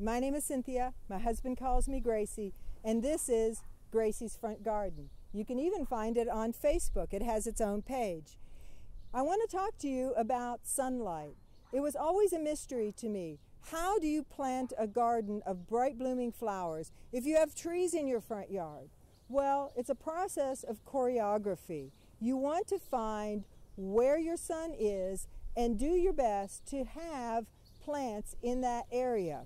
My name is Cynthia, my husband calls me Gracie, and this is Gracie's Front Garden. You can even find it on Facebook. It has its own page. I want to talk to you about sunlight. It was always a mystery to me. How do you plant a garden of bright blooming flowers if you have trees in your front yard? Well, it's a process of choreography. You want to find where your sun is and do your best to have plants in that area.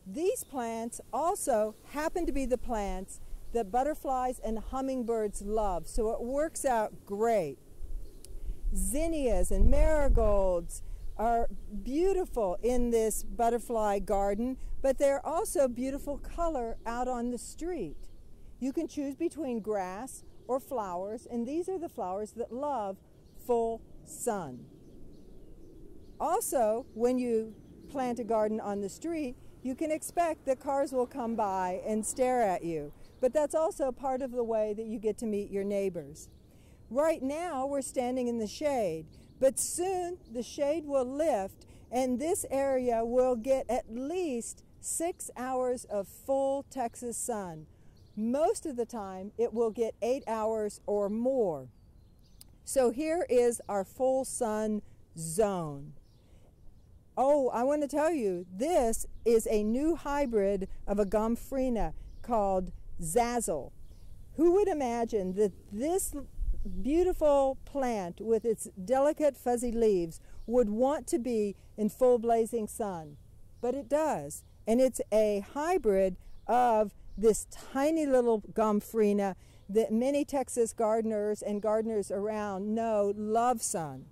These plants also happen to be the plants that butterflies and hummingbirds love, so it works out great. Zinnias and marigolds are beautiful in this butterfly garden, but they're also beautiful color out on the street. You can choose between grass or flowers, and these are the flowers that love full sun. Also, when you plant a garden on the street, you can expect that cars will come by and stare at you, but that's also part of the way that you get to meet your neighbors. Right now we're standing in the shade, but soon the shade will lift and this area will get at least 6 hours of full Texas sun. Most of the time it will get 8 hours or more. So here is our full sun zone. Oh, I want to tell you, this is a new hybrid of a gomphrena called Zazzle. Who would imagine that this beautiful plant with its delicate fuzzy leaves would want to be in full blazing sun? But it does, and it's a hybrid of this tiny little gomphrena that many Texas gardeners and gardeners around know love sun.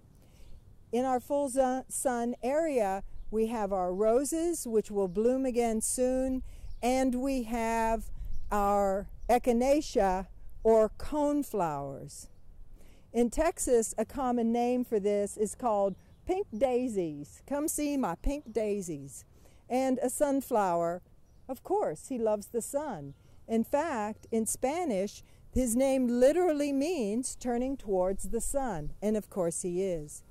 In our full sun area, we have our roses, which will bloom again soon, and we have our echinacea or cone flowers. In Texas, a common name for this is called pink daisies. Come see my pink daisies. And a sunflower, of course, he loves the sun. In fact, in Spanish, his name literally means turning towards the sun, and of course he is.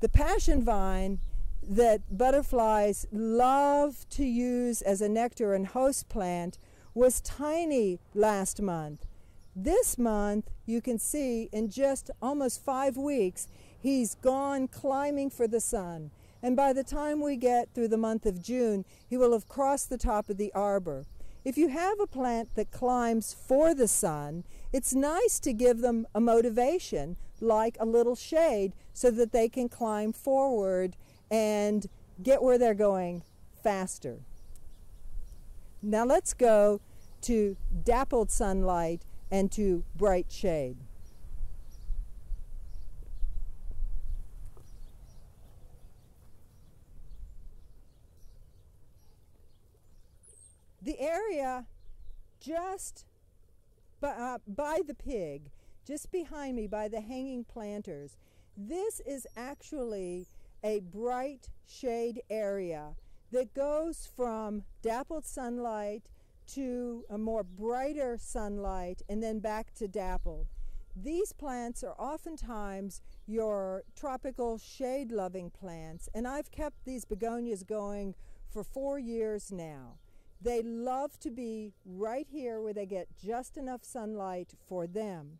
The passion vine that butterflies love to use as a nectar and host plant was tiny last month. This month, you can see in just almost 5 weeks, he's gone climbing for the sun. And by the time we get through the month of June, he will have crossed the top of the arbor. If you have a plant that climbs for the sun, it's nice to give them a motivation, like a little shade, so that they can climb forward and get where they're going faster. Now let's go to dappled sunlight and to bright shade. The area just by the pig, just behind me by the hanging planters, this is actually a bright shade area that goes from dappled sunlight to a more brighter sunlight and then back to dappled. These plants are oftentimes your tropical shade-loving plants, and I've kept these begonias going for 4 years now. They love to be right here where they get just enough sunlight for them.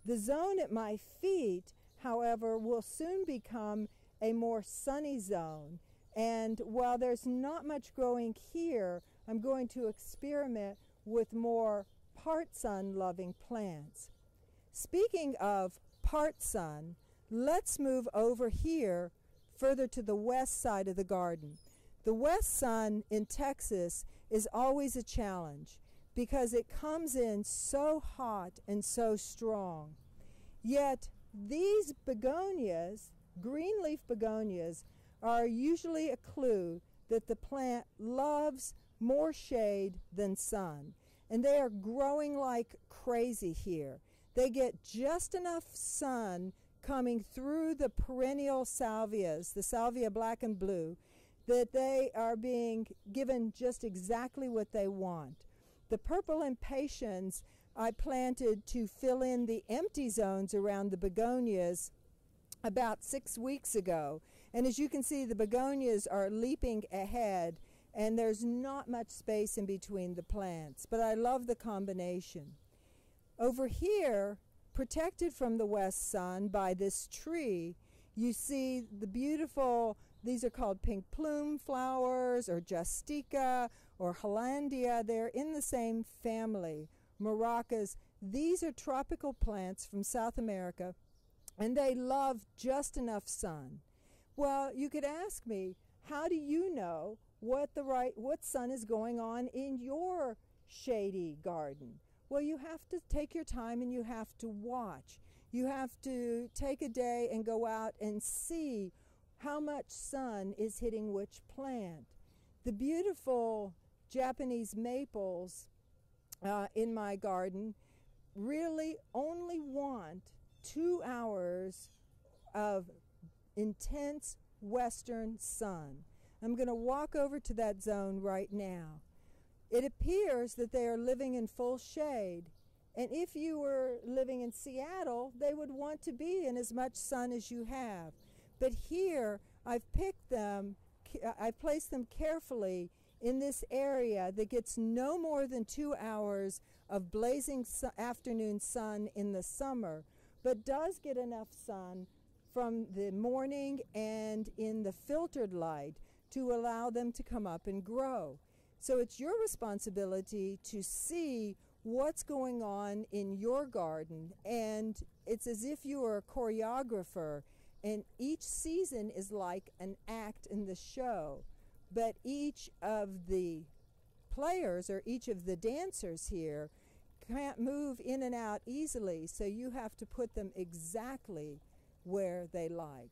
The zone at my feet, however, will soon become a more sunny zone. And while there's not much growing here, I'm going to experiment with more part sun loving plants. Speaking of part sun, let's move over here further to the west side of the garden. The west sun in Texas is always a challenge because it comes in so hot and so strong. Yet these begonias, green leaf begonias, are usually a clue that the plant loves more shade than sun. And they are growing like crazy here. They get just enough sun coming through the perennial salvias, the salvia black and blue, that they are being given just exactly what they want. The purple impatiens I planted to fill in the empty zones around the begonias about 6 weeks ago. And as you can see, the begonias are leaping ahead and there's not much space in between the plants, but I love the combination. Over here, protected from the west sun by this tree, you see the beautiful, these are called pink plume flowers or Justica or Hollandia. They're in the same family, maracas. These are tropical plants from South America, and they love just enough sun. Well, you could ask me, how do you know what sun is going on in your shady garden? Well, you have to take your time and you have to watch. You have to take a day and go out and see how much sun is hitting which plant. The beautiful Japanese maples in my garden really only want 2 hours of intense western sun. I'm going to walk over to that zone right now. It appears that they are living in full shade, and if you were living in Seattle, they would want to be in as much sun as you have. But here, I've picked them, I've placed them carefully in this area that gets no more than 2 hours of blazing afternoon sun in the summer, but does get enough sun from the morning and in the filtered light to allow them to come up and grow. So it's your responsibility to see what's going on in your garden, and it's as if you were a choreographer, and each season is like an act in the show, but each of the players or each of the dancers here can't move in and out easily, so you have to put them exactly where they like.